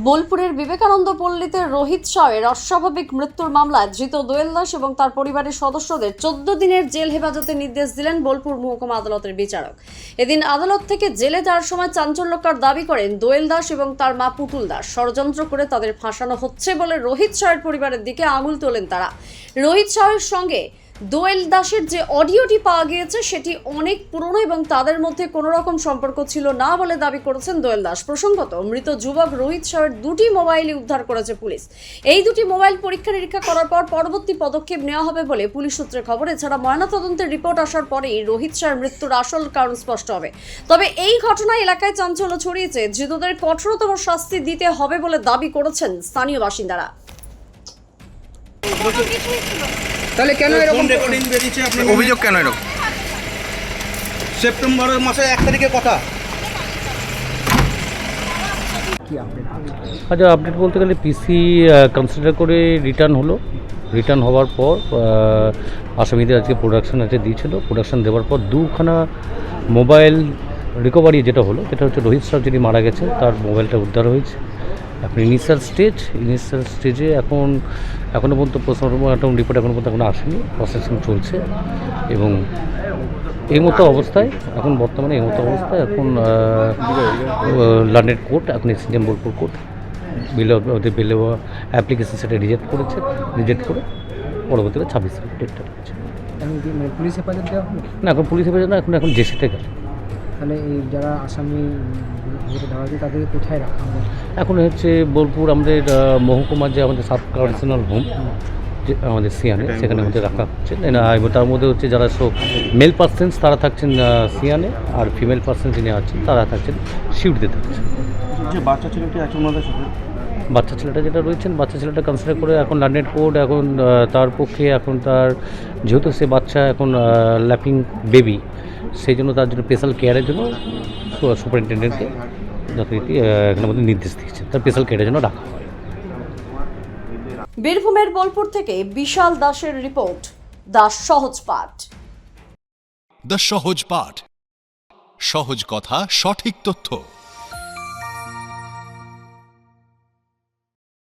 বোলপুরের বিবেকানন্দ পল্লীতে রোহিত শাহের অস্বাভাবিক মৃত্যুর মামলায় ধৃত দোয়েল দাস এবং তার পরিবারের সদস্যদের 14 দিনের জেল হেফাজতে নির্দেশ দিলেন বোলপুর মহকুমা আদালতের বিচারক। এদিন আদালত থেকে জেলে যাওয়ার সময় চাঞ্চল্যকর দাবি করেন দোয়েল দাস এবং তার মা পুতুল দাস ষড়যন্ত্র করে তাদের ফাঁসানো হচ্ছে বলে রোহিত শাহের পরিবারের দিকে আঙুল তোলেন তারা। রোহিত শাহের সঙ্গে দোয়েল দাসের যে অডিওটি পাওয়া গিয়েছে সেটি অনেক পুরনো এবং তাদের মধ্যে কোনো রকম সম্পর্ক ছিল না বলে দাবি করেছেন দোয়েল দাস। প্রসঙ্গত, মৃত যুবক রোহিত শাহের দুটি মোবাইলই উদ্ধার করেছে পুলিশ। এই দুটি মোবাইল পরীক্ষা নিরীক্ষা করার পর পরবর্তী পদক্ষেপ নেওয়া হবে বলে পুলিশ সূত্রে খবর। এছাড়া ময়নাতদন্তের রিপোর্ট আসার পরেই রোহিত শাহের মৃত্যুর আসল কারণ স্পষ্ট হবে। তবে এই ঘটনায় এলাকায় চাঞ্চল্য ছড়িয়েছে। ধৃতদের কঠোরতম শাস্তি দিতে হবে বলে দাবি করেছেন স্থানীয় বাসিন্দারা। তাহলে কেন এরকম রেকর্ডিং বেরিয়েছে? আপনি অভিযোগ কেন এরকম? সেপ্টেম্বর মাসের 1 তারিখের কথা। কি আপডেট? আচ্ছা, আপডেট বলতে গেলে পিসি কনসিডার করে রিটার্ন হওয়ার পর আসামিদের আজকে প্রোডাকশন দিয়েছিল। প্রোডাকশন দেওয়ার পর দুখানা মোবাইল রিকভারি যেটা হচ্ছে রোহিত শাহ যিনি মারা গেছেন তার মোবাইলটা উদ্ধার হয়েছে। এখন ইনিশিয়াল স্টেজে এখনও পর্যন্ত পোস্টমর্টম রিপোর্ট এখনও পর্যন্ত আসেনি, প্রসেসিং চলছে। এবং এই মতো অবস্থায় এখন লন্ডন কোর্ট, এখন এক্সিডেন্ট বোলপুর কোর্ট বিলে অ্যাপ্লিকেশন সেটা রিজেক্ট করে পরবর্তীতে 26 তারিখ ডেটটা রয়েছে। পুলিশ হেফাজত দেওয়া হলো না, এখন পুলিশ হেফাজত না, এখন জেসিতে গেল। তাহলে এই যারা আসামি ধরা হয়েছে তাদেরকে কোথায় রাখা হবে? এখন হচ্ছে বোলপুর আমাদের মহকুমার যে আমাদের সাব কার্ডিশনাল হোম যে আমাদের সিয়ানে, সেখানে মধ্যে রাখা হচ্ছে। তার মধ্যে হচ্ছে যারা মেল পার্সেন্স তারা থাকছেন সিয়ানে, আর ফিমেল পার্সেন্স যিনি আছেন তারা থাকছেন শিউটিতে থাকছেন। যে বাচ্চা ছেলেটি আছে ওনাদের সাথে, বাচ্চা ছেলেটা কনসিডার করে এখন লন্ডন কোর্ট এখন তার পক্ষে এখন তার যেহেতু সে বাচ্চা এখন ল্যাপিং বেবি, সেই জন্য তার জন্য স্পেশাল কেয়ারের জন্য সুপারিনটেন্ডেন্টকে যথারীতি এখানের মধ্যে নির্দেশ দিয়েছে তার স্পেশাল কেয়ারের জন্য রাখা হয়। বীরভূমের বোলপুর থেকে বিশাল দাসের রিপোর্ট, দ্য সহজ পাঠ। দ্য সহজ পাঠ, সহজ কথা, সঠিক তথ্য।